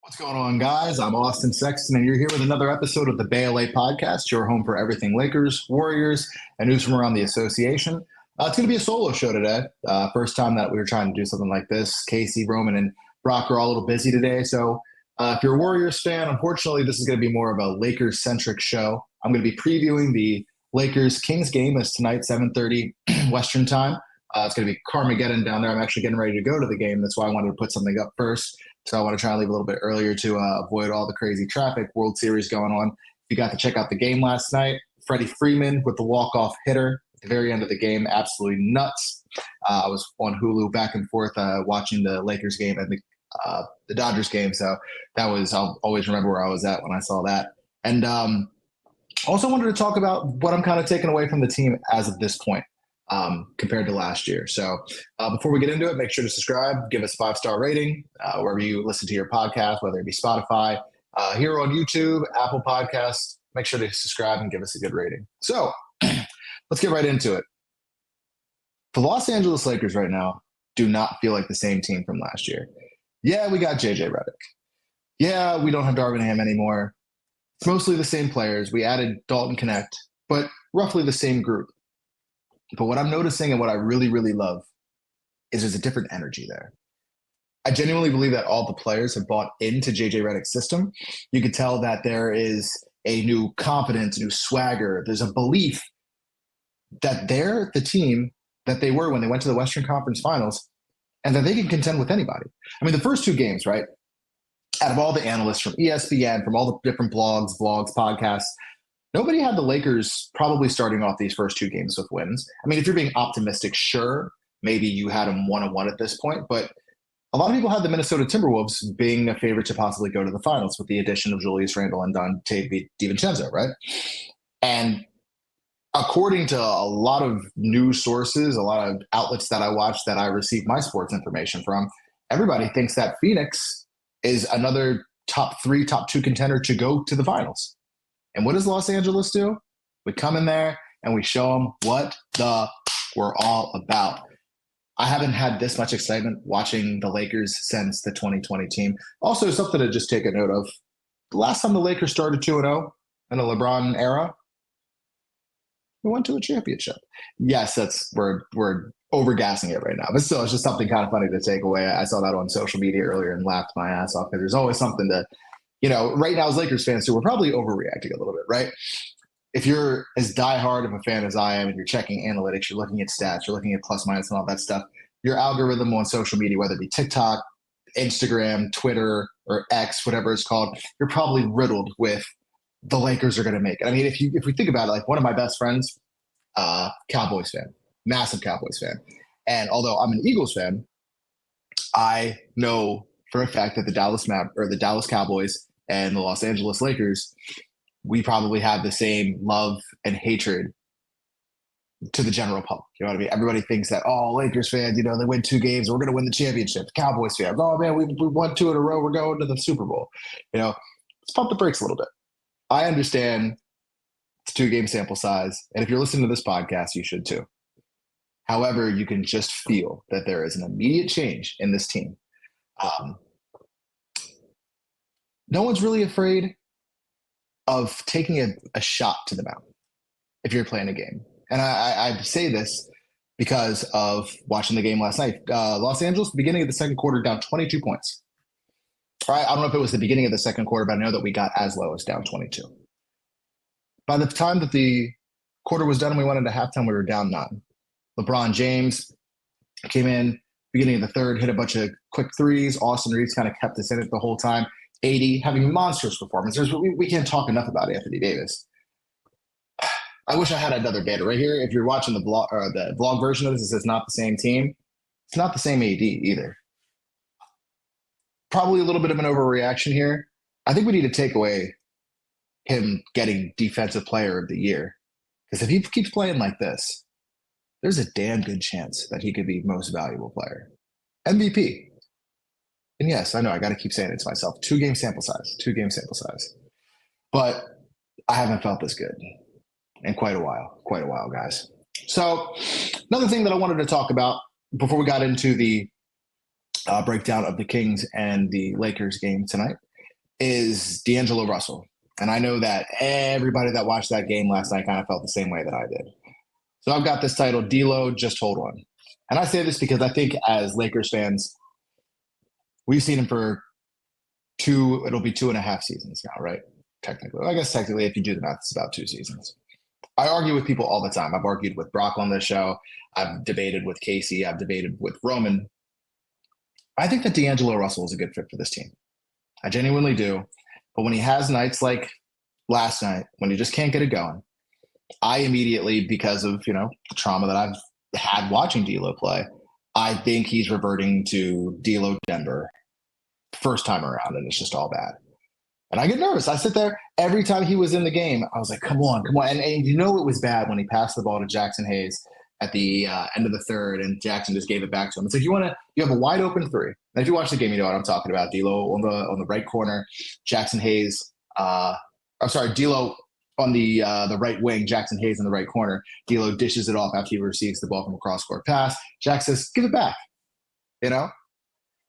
What's going on, guys? I'm Austin Sexton, and you're here with another episode of the BLA podcast, your home for everything Lakers, Warriors, and news from around the association. It's going to be a solo show today. First time that we were trying to do something like this. Casey, Roman, and Brock are all a little busy today. So if you're a Warriors fan, unfortunately, this is going to be more of a Lakers-centric show. I'm going to be previewing the Lakers-Kings game. It's tonight, 7:30 Western time. It's going to be Carmageddon down there. I'm actually getting ready to go to the game. That's why I wanted to put something up first. So I want to try and leave a little bit earlier to avoid all the crazy traffic. World Series going on. You got to check out the game last night. Freddie Freeman with the walk-off hitter at the very end of the game. Absolutely nuts. I was on Hulu back and forth watching the Lakers game and the Dodgers game. So I'll always remember where I was at when I saw that. And also wanted to talk about what I'm kind of taking away from the team as of this point. Compared to last year. So before we get into it, make sure to subscribe, give us a 5-star rating, wherever you listen to your podcast, whether it be Spotify, here on YouTube, Apple Podcasts. Make sure to subscribe and give us a good rating. So let's get right into it. The Los Angeles Lakers right now do not feel like the same team from last year. Yeah, we got JJ Redick. Yeah, we don't have Darvin Ham anymore. It's mostly the same players. We added Dalton Connect, but roughly the same group. But what I'm noticing and what I really, really love is there's a different energy there. I genuinely believe that all the players have bought into JJ Redick's system. You could tell that there is a new confidence, a new swagger. There's a belief that they're the team that they were when they went to the Western Conference Finals and that they can contend with anybody. I mean, the first two games, right? Out of all the analysts from ESPN, from all the different blogs, podcasts, nobody had the Lakers probably starting off these first two games with wins. I mean, if you're being optimistic, sure, maybe you had them 1-1 at this point, but a lot of people had the Minnesota Timberwolves being a favorite to possibly go to the finals with the addition of Julius Randle and Donte DiVincenzo, right? And according to a lot of news sources, a lot of outlets that I watch that I receive my sports information from, everybody thinks that Phoenix is another top 3, top 2 contender to go to the finals. And what does Los Angeles do? We come in there and we show them what we're all about. I haven't had this much excitement watching the Lakers since the 2020 team. Also, something to just take a note of. The last time the Lakers started 2-0 in the LeBron era, we went to a championship. Yes, we're overgassing it right now. But still, it's just something kind of funny to take away. I saw that on social media earlier and laughed my ass off because there's always something to right now as Lakers fans too, we're probably overreacting a little bit, right? If you're as diehard of a fan as I am and you're checking analytics, you're looking at stats, you're looking at plus minus and all that stuff, your algorithm on social media, whether it be TikTok, Instagram, Twitter, or X, whatever it's called, you're probably riddled with the Lakers are going to make it. I mean, if we think about it, like one of my best friends, Cowboys fan, massive Cowboys fan. And although I'm an Eagles fan, I know for a fact that the Dallas Cowboys and the Los Angeles Lakers, we probably have the same love and hatred to the general public. You know what I mean? Everybody thinks that, Lakers fans, they win 2 games, we're going to win the championship. Cowboys fans, oh man, we won 2 in a row, we're going to the Super Bowl. Let's pump the brakes a little bit. I understand it's 2-game sample size, and if you're listening to this podcast, you should too. However, you can just feel that there is an immediate change in this team. No one's really afraid of taking a shot to the mountain if you're playing a game. And I say this because of watching the game last night. Los Angeles, beginning of the second quarter, down 22 points. I don't know if it was the beginning of the second quarter, but I know that we got as low as down 22. By the time that the quarter was done and we went into halftime, we were down 9. LeBron James came in, beginning of the third, hit a bunch of quick threes. Austin Reeves kind of kept us in it the whole time. 80, having monstrous performances. We can't talk enough about Anthony Davis. I wish I had another data right here. If you're watching the vlog version of this, it says not the same team. It's not the same AD either. Probably a little bit of an overreaction here. I think we need to take away him getting Defensive Player of the Year. Because if he keeps playing like this, there's a damn good chance that he could be most valuable player. MVP. And yes, I know I got to keep saying it to myself. 2-game sample size. But I haven't felt this good in quite a while, guys. So another thing that I wanted to talk about before we got into the breakdown of the Kings and the Lakers game tonight is D'Angelo Russell. And I know that everybody that watched that game last night kind of felt the same way that I did. So I've got this title, DLO, just hold on. And I say this because I think as Lakers fans, we've seen him for it'll be 2.5 seasons now, right? Technically. I guess technically, if you do the math, it's about 2 seasons. I argue with people all the time. I've argued with Brock on this show. I've debated with Casey. I've debated with Roman. I think that D'Angelo Russell is a good fit for this team. I genuinely do. But when he has nights like last night, when he just can't get it going, I immediately, because of, the trauma that I've had watching D'Lo play, I think he's reverting to D'Lo Denver first time around, and it's just all bad. And I get nervous. I sit there every time he was in the game. I was like, come on. And it was bad when he passed the ball to Jackson Hayes at the end of the third, and Jackson just gave it back to him. It's like you have a wide open three. And if you watch the game, you know what I'm talking about. D'Lo on the right corner, Jackson Hayes. D'Lo on the right wing, Jackson Hayes in the right corner. D'Lo dishes it off after he receives the ball from a cross-court pass. Jack says, give it back.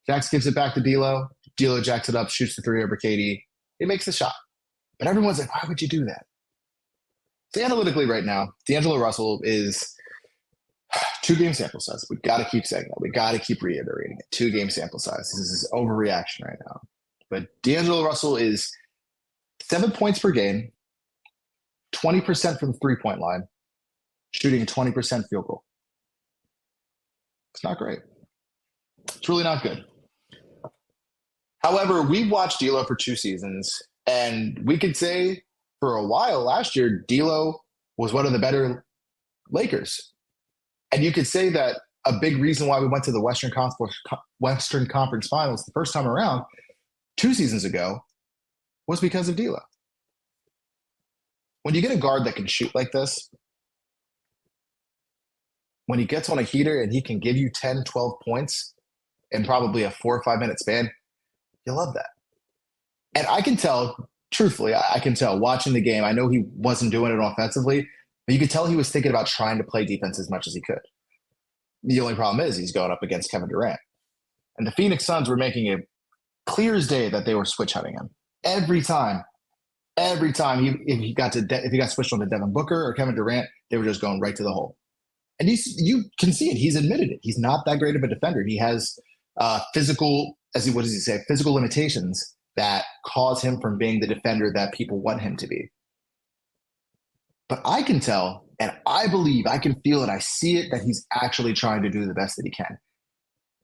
Jax gives it back to D'Lo. D'Lo jacks it up, shoots the three over KD. He makes the shot. But everyone's like, why would you do that? So analytically right now, D'Angelo Russell is 2-game sample size. We got to keep saying that. We got to keep reiterating it. 2-game sample size. This is overreaction right now. But D'Angelo Russell is 7 points per game, 20% from the three-point line, shooting a 20% field goal. It's not great. It's really not good. However, we've watched D'Lo for 2 seasons, and we could say for a while last year, D'Lo was one of the better Lakers. And you could say that a big reason why we went to the Western Conference Finals the first time around 2 seasons ago was because of D'Lo. When you get a guard that can shoot like this, when he gets on a heater and he can give you 10, 12 points in probably a 4 or 5 minute span, you love that. And I can tell, truthfully, I can tell watching the game, I know he wasn't doing it offensively, but you could tell he was thinking about trying to play defense as much as he could. The only problem is he's going up against Kevin Durant. And the Phoenix Suns were making it clear as day that they were switch hunting him. Every time if he got switched on to Devin Booker or Kevin Durant, they were just going right to the hole. And you can see it. He's admitted it. He's not that great of a defender. He has physical limitations that cause him from being the defender that people want him to be. But I can tell, and I believe, I can feel it, I see it, that he's actually trying to do the best that he can.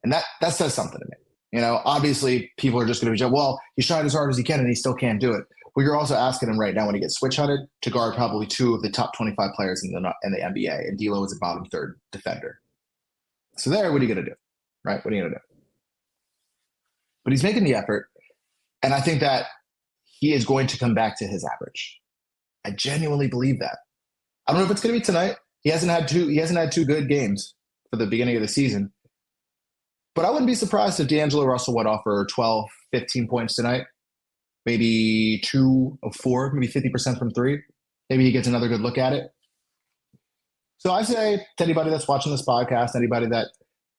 And that says something to me. Obviously people are just going to be, well, he's trying as hard as he can and he still can't do it. Well, you're also asking him right now when he gets switch hunted to guard probably 2 of the top 25 players in the NBA, and D'Lo is a bottom third defender. So what are you going to do? Right? What are you going to do? But he's making the effort, and I think that he is going to come back to his average. I genuinely believe that. I don't know if it's going to be tonight. He hasn't had 2 good games for the beginning of the season. But I wouldn't be surprised if D'Angelo Russell went off for 12, 15 points tonight. Maybe 2 of 4, maybe 50% from 3. Maybe he gets another good look at it. So I say to anybody that's watching this podcast, anybody that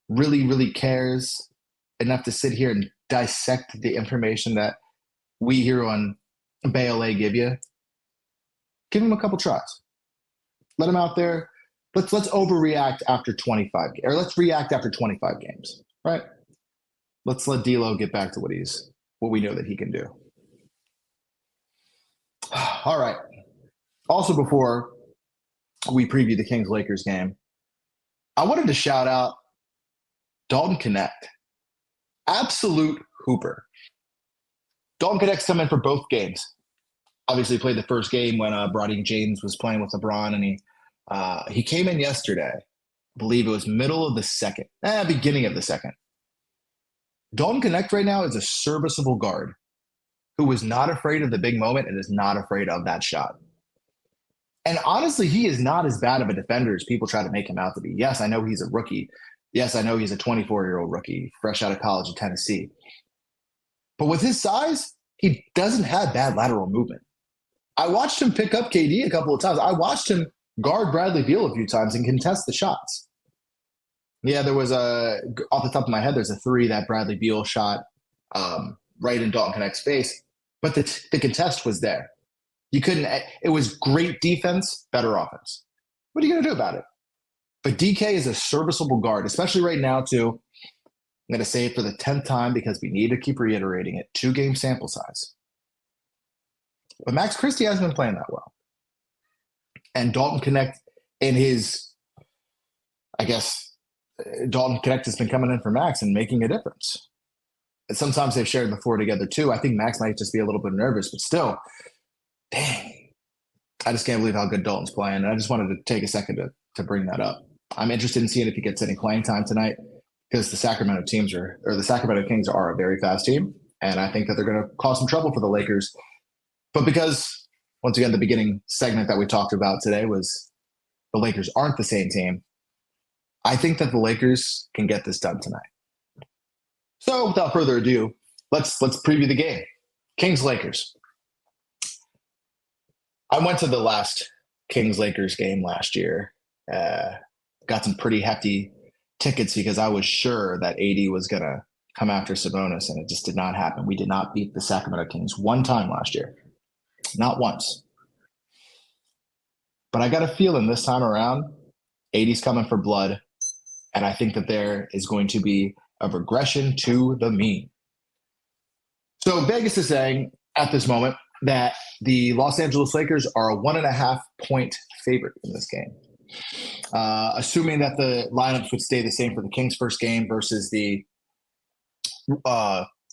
really, really cares enough to sit here and dissect the information that we here on BLA give you, give him a couple tries. Let him out there. Let's overreact after 25, or let's react after 25 games, right? Let's let D'Lo get back to what we know that he can do. All right. Also, before we preview the Kings-Lakers game, I wanted to shout out Dalton Connect. Absolute hooper. Dalton Connect's come in for both games. Obviously played the first game when Brodie James was playing with LeBron, and he came in yesterday. I believe it was beginning of the second. Dalton Connect right now is a serviceable guard who is not afraid of the big moment and is not afraid of that shot. And honestly, he is not as bad of a defender as people try to make him out to be. Yes, I know he's a rookie. Yes, I know he's a 24-year-old rookie, fresh out of college in Tennessee. But with his size, he doesn't have bad lateral movement. I watched him pick up KD a couple of times. I watched him guard Bradley Beal a few times and contest the shots. Yeah, there was off the top of my head, there's a 3 that Bradley Beal shot right in Dalton Connect's face. but the contest was there. You couldn't. It was great defense, better offense. What are you going to do about it? But DK is a serviceable guard, especially right now, too. I'm going to say it for the 10th time because we need to keep reiterating it. 2-game sample size. But Max Christie hasn't been playing that well. And Dalton Connect in his, I guess, Dalton Connect has been coming in for Max and making a difference. And sometimes they've shared the floor together, too. I think Max might just be a little bit nervous, but still, dang. I just can't believe how good Dalton's playing. And I just wanted to take a second to bring that up. I'm interested in seeing if he gets any playing time tonight because the Sacramento Kings are a very fast team. And I think that they're going to cause some trouble for the Lakers. But because, once again, the beginning segment that we talked about today was the Lakers aren't the same team, I think that the Lakers can get this done tonight. So without further ado, let's preview the game. Kings-Lakers. I went to the last Kings-Lakers game last year. Got some pretty hefty tickets because I was sure that AD was going to come after Sabonis, and it just did not happen. We did not beat the Sacramento Kings one time last year. Not once. But I got a feeling this time around, AD's coming for blood, and I think that there is going to be a regression to the mean. So Vegas is saying at this moment that the Los Angeles Lakers are a 1.5-point favorite in this game. Assuming that the lineups would stay the same for the Kings first game versus the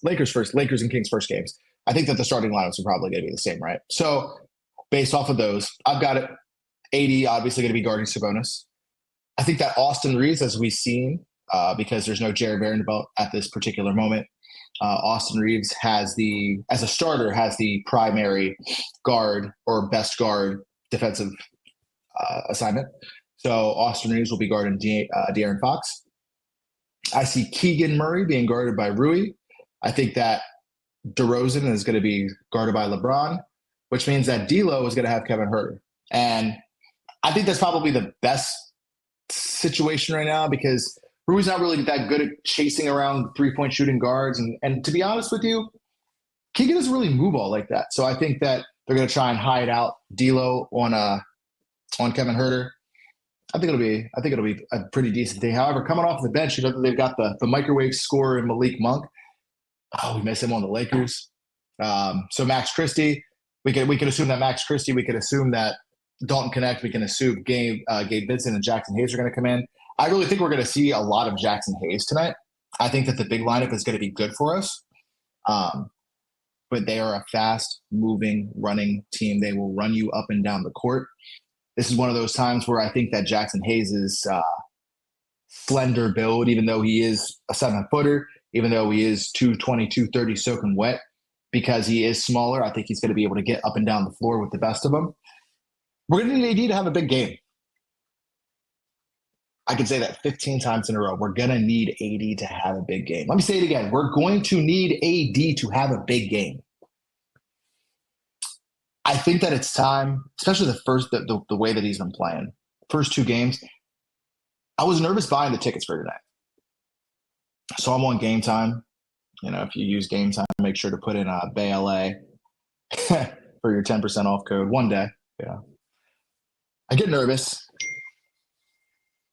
Lakers and Kings first games. I think that the starting lineups are probably going to be the same, right? So based off of those, I've got it. AD obviously going to be guarding Sabonis. I think that Austin Reeves, as we've seen, because there's no Jared Vanderbilt at this particular moment, Austin Reeves as a starter, has the primary guard or best guard defensive assignment. So Austin Reeves will be guarding De'Aaron Fox. I see Keegan Murray being guarded by Rui. I think that DeRozan is going to be guarded by LeBron, which means that D'Lo is going to have Kevin Huerter. And I think that's probably the best situation right now because Rui's not really that good at chasing around three-point shooting guards. And to be honest with you, Keegan doesn't really move all like that. So I think that they're going to try and hide out D'Lo on Kevin Huerter. I think it'll be a pretty decent thing. However, coming off the bench, they've got the microwave scorer in Malik Monk. Oh, we miss him on the Lakers. So Max Christie, we could assume that Max Christie. We could assume that Dalton Connect. We can assume Gabe Vincent and Jackson Hayes are going to come in. I really think we're going to see a lot of Jackson Hayes tonight. I think that the big lineup is going to be good for us. But they are a fast-moving, running team. They will run you up and down the court. This is one of those times where I think that Jackson Hayes' slender build, even though he is a 7-footer, even though he is 220, 230 soaking wet, because he is smaller, I think he's going to be able to get up and down the floor with the best of them. We're going to need AD to have a big game. I can say that 15 times in a row. We're going to need AD to have a big game. Let me say it again. We're going to need AD to have a big game. I think that it's time, especially the way that he's been playing. First 2 games, I was nervous buying the tickets for tonight. So I'm on Game Time. If you use Game Time, make sure to put in BLA for your 10% off code one day. I get nervous.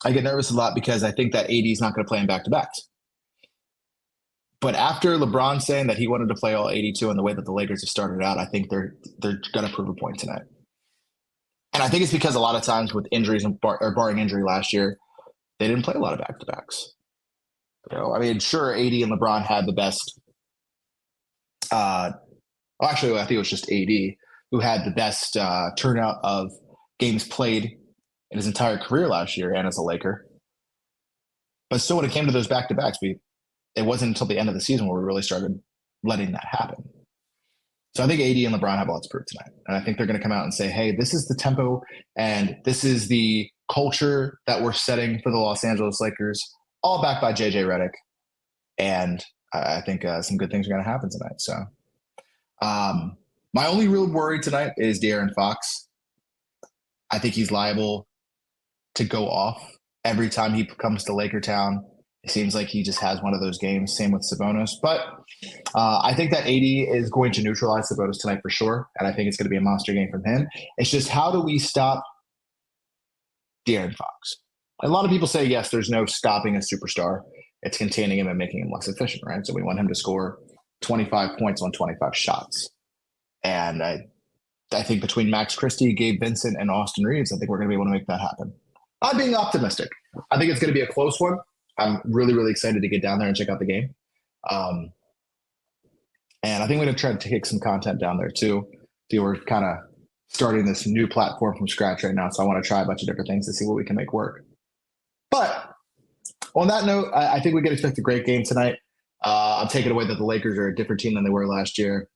I get nervous a lot because I think that AD is not going to play in back-to-backs. But after LeBron saying that he wanted to play all 82 and the way that the Lakers have started out, I think they're going to prove a point tonight. And I think it's because a lot of times with injuries barring injury last year, they didn't play a lot of back-to-backs. Sure, AD and LeBron had the best. Actually, I think it was just AD who had the best turnout of games played in his entire career last year and as a Laker. But still, when it came to those back-to-backs, it wasn't until the end of the season where we really started letting that happen. So I think AD and LeBron have a lot to prove tonight. And I think they're going to come out and say, hey, this is the tempo and this is the culture that we're setting for the Los Angeles Lakers, all backed by JJ Redick. And I think some good things are going to happen tonight. So my only real worry tonight is De'Aaron Fox. I think he's liable to go off every time he comes to Laker Town. It seems like he just has one of those games. Same with Sabonis. But I think that 80 is going to neutralize Sabonis tonight for sure. And I think it's going to be a monster game from him. It's just, how do we stop De'Aaron Fox? A lot of people say, yes, there's no stopping a superstar. It's containing him and making him less efficient, right? So we want him to score 25 points on 25 shots. And I think between Max Christie, Gabe Vincent, and Austin Reeves, I think we're going to be able to make that happen. I'm being optimistic. I think it's going to be a close one. I'm really, really excited to get down there and check out the game. And I think we're going to try to take some content down there too. We're kind of starting this new platform from scratch right now. So I want to try a bunch of different things to see what we can make work. But on that note, I think we can expect a great game tonight. I'm taking away that the Lakers are a different team than they were last year.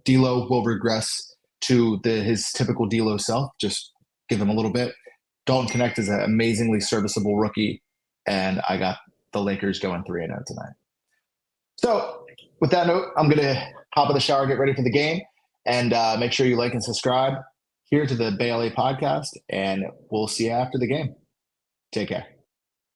D'Lo will regress to his typical D'Lo self. Just give him a little bit. Dalton Connect is an amazingly serviceable rookie, and I got the Lakers going 3-0 tonight. So with that note, I'm going to hop in the shower, get ready for the game, and make sure you like and subscribe here to the BLA podcast, and we'll see you after the game. Take care.